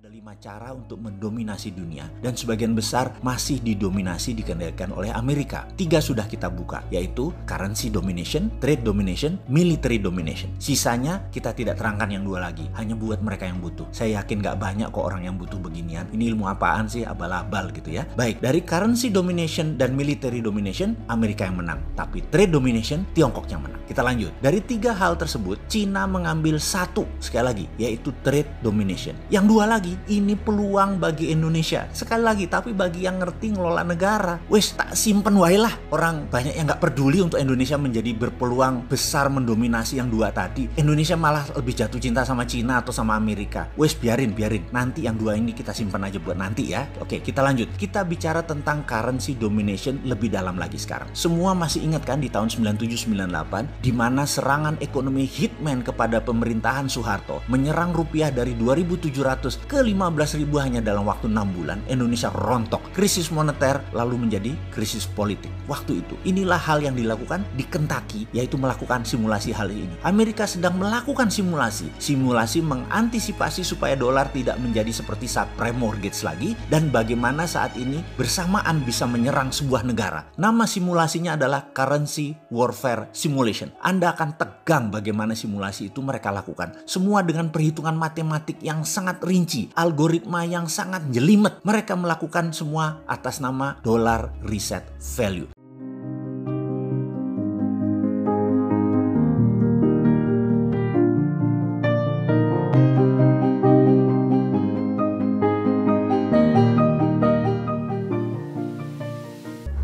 Ada 5 cara untuk mendominasi dunia dan sebagian besar masih dikendalikan oleh Amerika. 3 sudah kita buka, yaitu currency domination, trade domination, military domination. Sisanya kita tidak terangkan yang 2 lagi, hanya buat mereka yang butuh. Saya yakin gak banyak kok orang yang butuh beginian. Ini ilmu apaan sih, abal-abal gitu ya. Baik, dari currency domination dan military domination, Amerika yang menang. Tapi trade domination, Tiongkok yang menang. Kita lanjut. Dari 3 hal tersebut, Cina mengambil 1, sekali lagi, yaitu trade domination. Yang 2 lagi, ini peluang bagi Indonesia. Sekali lagi, tapi bagi yang ngerti ngelola negara, wes tak simpen wae lah. Orang banyak yang gak peduli untuk Indonesia menjadi berpeluang besar mendominasi yang 2 tadi. Indonesia malah lebih jatuh cinta sama Cina atau sama Amerika. Wes biarin. Nanti yang 2 ini kita simpen aja buat nanti ya. Oke, kita lanjut. Kita bicara tentang currency domination lebih dalam lagi sekarang. Semua masih ingat kan di tahun 97-98, di mana serangan ekonomi hitman kepada pemerintahan Soeharto menyerang rupiah dari 2.700 ke 15.000 hanya dalam waktu 6 bulan. Indonesia rontok, krisis moneter lalu menjadi krisis politik. Waktu itu, inilah hal yang dilakukan di Kentucky, yaitu melakukan simulasi hal ini. Amerika sedang melakukan simulasi mengantisipasi supaya dolar tidak menjadi seperti subprime mortgage lagi, dan bagaimana saat ini bersamaan bisa menyerang sebuah negara. Nama simulasinya adalah currency warfare simulation. Anda akan tegang bagaimana simulasi itu mereka lakukan. Semua dengan perhitungan matematik yang sangat rinci, algoritma yang sangat jelimet. Mereka melakukan semua atas nama dollar reset value.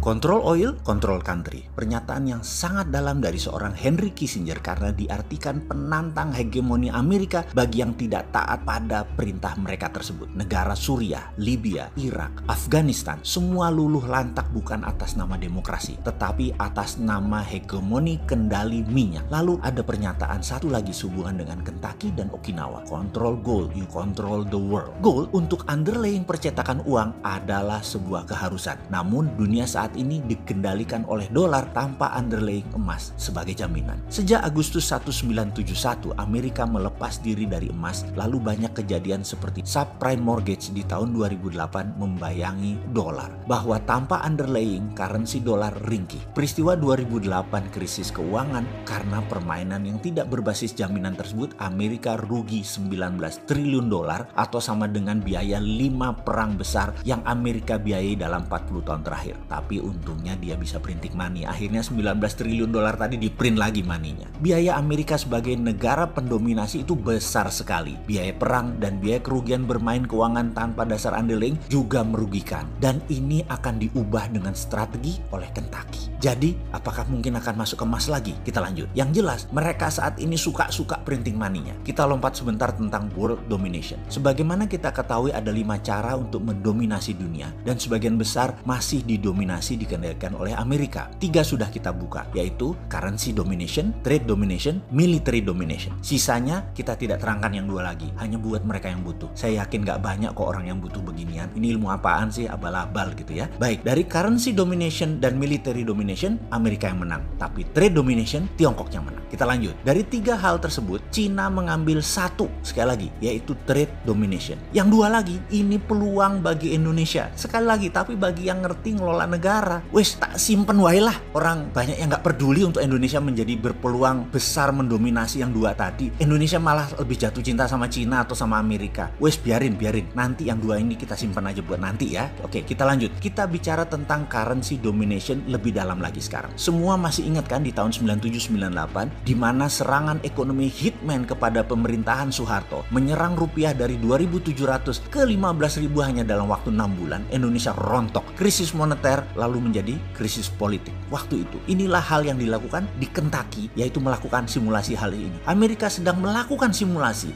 Control oil, control country. Pernyataan yang sangat dalam dari seorang Henry Kissinger karena diartikan penantang hegemoni Amerika bagi yang tidak taat pada perintah mereka tersebut. Negara Suriah, Libya, Irak, Afghanistan, semua luluh lantak bukan atas nama demokrasi, tetapi atas nama hegemoni kendali minyak. Lalu ada pernyataan satu lagi sehubungan dengan Kentucky dan Okinawa. Control gold, you control the world. Gold untuk underlying percetakan uang adalah sebuah keharusan. Namun dunia saat ini dikendalikan oleh dolar tanpa underlying emas sebagai jaminan. Sejak Agustus 1971, Amerika melepas diri dari emas, lalu banyak kejadian seperti subprime mortgage di tahun 2008 membayangi dolar. Bahwa tanpa underlying, currency dolar ringkih. Peristiwa 2008 krisis keuangan karena permainan yang tidak berbasis jaminan tersebut, Amerika rugi 19 triliun dolar atau sama dengan biaya 5 perang besar yang Amerika biayai dalam 40 tahun terakhir. Tapi untungnya dia bisa printing money. Akhirnya 19 triliun dolar tadi di print lagi money-nya. Biaya Amerika sebagai negara pendominasi itu besar sekali. Biaya perang dan biaya kerugian bermain keuangan tanpa dasar underlying juga merugikan. Dan ini akan diubah dengan strategi oleh Kentucky. Jadi, apakah mungkin akan masuk ke emas lagi? Kita lanjut. Yang jelas, mereka saat ini suka-suka printing money-nya. Kita lompat sebentar tentang world domination. Sebagaimana kita ketahui ada 5 cara untuk mendominasi dunia dan sebagian besar masih dikendalikan oleh Amerika. 3 sudah kita buka, yaitu currency domination, trade domination, military domination. Sisanya kita tidak terangkan yang 2 lagi, hanya buat mereka yang butuh. Saya yakin gak banyak kok orang yang butuh beginian. Ini ilmu apaan sih, abal-abal gitu ya. Baik, dari currency domination dan military domination, Amerika yang menang. Tapi trade domination, Tiongkok yang menang. Kita lanjut. Dari 3 hal tersebut, Cina mengambil 1, sekali lagi, yaitu trade domination. Yang 2 lagi, ini peluang bagi Indonesia. Sekali lagi, tapi bagi yang ngerti ngelola negara, wes tak simpen wae lah. Orang banyak yang gak peduli untuk Indonesia menjadi berpeluang besar mendominasi yang 2 tadi. Indonesia malah lebih jatuh cinta sama Cina atau sama Amerika. Wes biarin. Nanti yang 2 ini kita simpen aja buat nanti ya. Oke, kita lanjut. Kita bicara tentang currency domination lebih dalam lagi sekarang. Semua masih ingat kan di tahun 97-98, di mana serangan ekonomi hitman kepada pemerintahan Soeharto menyerang rupiah dari 2.700 ke 15.000 hanya dalam waktu 6 bulan. Indonesia rontok, krisis moneter lalu menjadi krisis politik. Waktu itu, inilah hal yang dilakukan di Kentucky, yaitu melakukan simulasi hal ini. Amerika sedang melakukan simulasi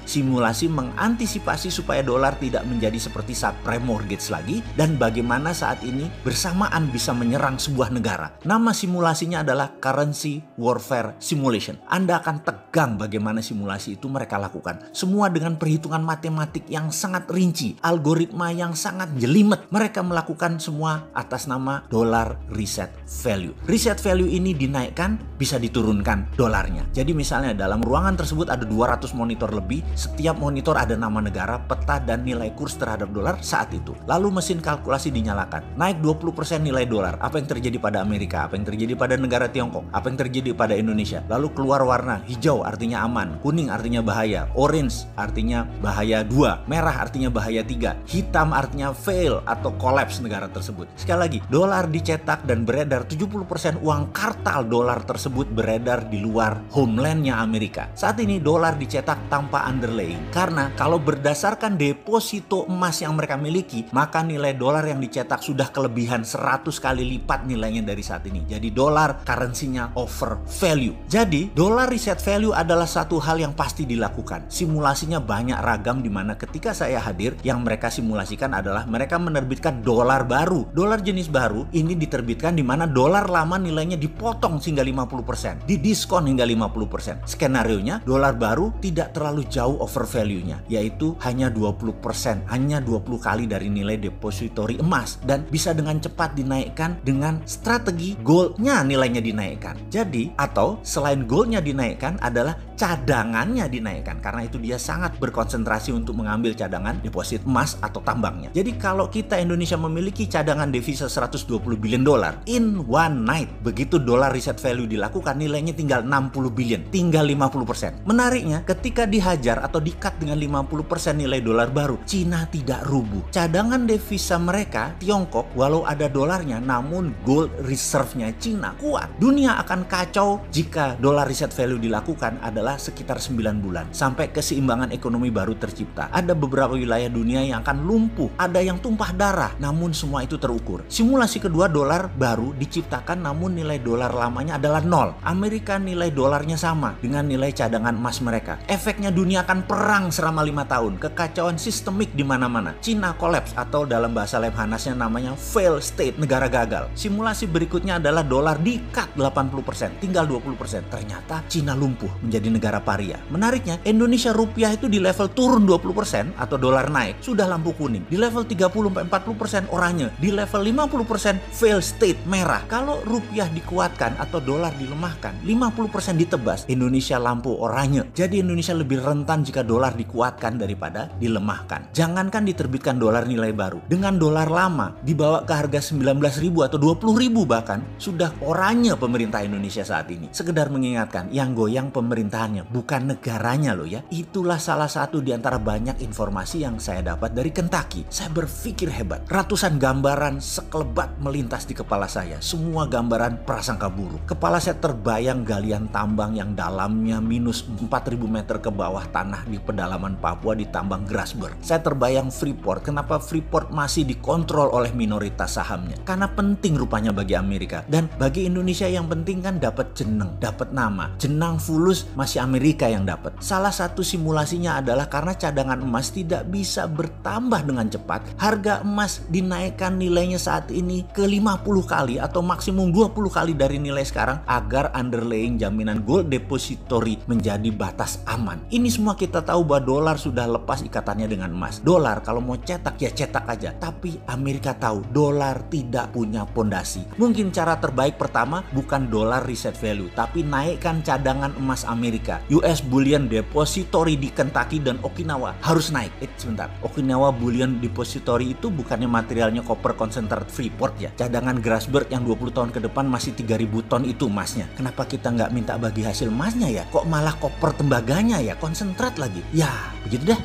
mengantisipasi supaya dolar tidak menjadi seperti subprime mortgage lagi, dan bagaimana saat ini bersamaan bisa menyerang sebuah negara. Nama simulasinya adalah currency warfare simulation. Anda akan tegang bagaimana simulasi itu mereka lakukan. Semua dengan perhitungan matematik yang sangat rinci, algoritma yang sangat jelimet. Mereka melakukan semua atas nama dollar dollar reset value. Reset value ini dinaikkan, bisa diturunkan dolarnya. Jadi misalnya dalam ruangan tersebut ada 200 monitor lebih, setiap monitor ada nama negara, peta, dan nilai kurs terhadap dolar saat itu. Lalu mesin kalkulasi dinyalakan, naik 20% nilai dolar. Apa yang terjadi pada Amerika? Apa yang terjadi pada negara Tiongkok? Apa yang terjadi pada Indonesia? Lalu keluar warna hijau artinya aman, kuning artinya bahaya, orange artinya bahaya 2, merah artinya bahaya 3, hitam artinya fail atau collapse negara tersebut. Sekali lagi, dolar dicetak dan beredar, 70% uang kartal dolar tersebut beredar di luar homelandnya Amerika. Saat ini dolar dicetak tanpa underlaying, karena kalau berdasarkan deposito emas yang mereka miliki, maka nilai dolar yang dicetak sudah kelebihan 100 kali lipat nilainya dari saat ini. Jadi dolar currency-nya over value. Jadi dolar reset value adalah satu hal yang pasti dilakukan. Simulasinya banyak ragam, di mana ketika saya hadir, yang mereka simulasikan adalah mereka menerbitkan dolar baru. Dolar jenis baru ini diterbitkan di mana dolar lama nilainya dipotong hingga 50%, didiskon hingga 50%. Skenarionya dolar baru tidak terlalu jauh over value-nya, yaitu hanya 20%, hanya 20 kali dari nilai depository emas, dan bisa dengan cepat dinaikkan dengan strategi goldnya nilainya dinaikkan. Jadi, atau selain goldnya dinaikkan adalah cadangannya dinaikkan, karena itu dia sangat berkonsentrasi untuk mengambil cadangan deposit emas atau tambangnya. Jadi kalau kita Indonesia memiliki cadangan devisa 120 billion dolar in one night, begitu dolar reset value dilakukan, nilainya tinggal 60 billion, tinggal 50%. Menariknya, ketika dihajar atau di-cut dengan 50% nilai dolar baru, Cina tidak rubuh. Cadangan devisa mereka, Tiongkok, walau ada dolarnya, namun gold reserve-nya Cina kuat. Dunia akan kacau jika dolar reset value dilakukan adalah sekitar 9 bulan sampai keseimbangan ekonomi baru tercipta. Ada beberapa wilayah dunia yang akan lumpuh, ada yang tumpah darah, namun semua itu terukur. Simulasi kedua, dolar baru diciptakan namun nilai dolar lamanya adalah 0. Amerika nilai dolarnya sama dengan nilai cadangan emas mereka. Efeknya dunia akan perang selama 5 tahun, kekacauan sistemik di mana-mana. Cina collapse atau dalam bahasa Lemhanasnya namanya fail state, negara gagal. Simulasi berikutnya adalah dolar di-cut 80%, tinggal 20%. Ternyata Cina lumpuh menjadi negara paria. Menariknya, Indonesia rupiah itu di level turun 20% atau dolar naik, sudah lampu kuning. Di level 30-40% oranye, di level 50% fail state, merah. Kalau rupiah dikuatkan atau dolar dilemahkan, 50% ditebas, Indonesia lampu oranye. Jadi Indonesia lebih rentan jika dolar dikuatkan daripada dilemahkan. Jangankan diterbitkan dolar nilai baru, dengan dolar lama dibawa ke harga 19.000 atau 20.000 bahkan, sudah oranye pemerintah Indonesia saat ini. Sekedar mengingatkan, yang goyang pemerintahannya, bukan negaranya loh ya. Itulah salah satu di antara banyak informasi yang saya dapat dari Kentucky. Saya berpikir hebat. Ratusan gambaran sekelebat melintas di kepala saya. Semua gambaran prasangka buruk. Kepala saya terbayang galian tambang yang dalamnya minus 4.000 meter ke bawah tanah di pedalaman Papua di tambang Grasberg. Saya terbayang Freeport. Kenapa Freeport masih dikontrol oleh minoritas sahamnya? Karena penting rupanya bagi Amerika. Dan bagi Indonesia yang penting kan dapat jeneng, dapat nama. Jenang fulus masih Amerika yang dapat. Salah satu simulasinya adalah karena cadangan emas tidak bisa bertambah dengan cepat, harga emas dinaikkan nilainya saat ini ke 50 kali atau maksimum 20 kali dari nilai sekarang agar underlying jaminan gold depository menjadi batas aman. Ini semua kita tahu bahwa dolar sudah lepas ikatannya dengan emas. Dolar kalau mau cetak ya cetak aja. Tapi Amerika tahu dolar tidak punya pondasi. Mungkin cara terbaik pertama bukan dolar reset value, tapi naikkan cadangan emas Amerika. US Bullion Depository di Kentucky dan Okinawa harus naik. Sebentar, Okinawa Bullion Depository itu bukannya materialnya koper konsentrat Freeport ya? Cadangan Grasberg yang 20 tahun ke depan masih 3.000 ton itu emasnya. Kenapa kita nggak minta bagi hasil emasnya ya? Kok malah koper tembaganya ya? Konsentrat lagi. Ya, begitu dah.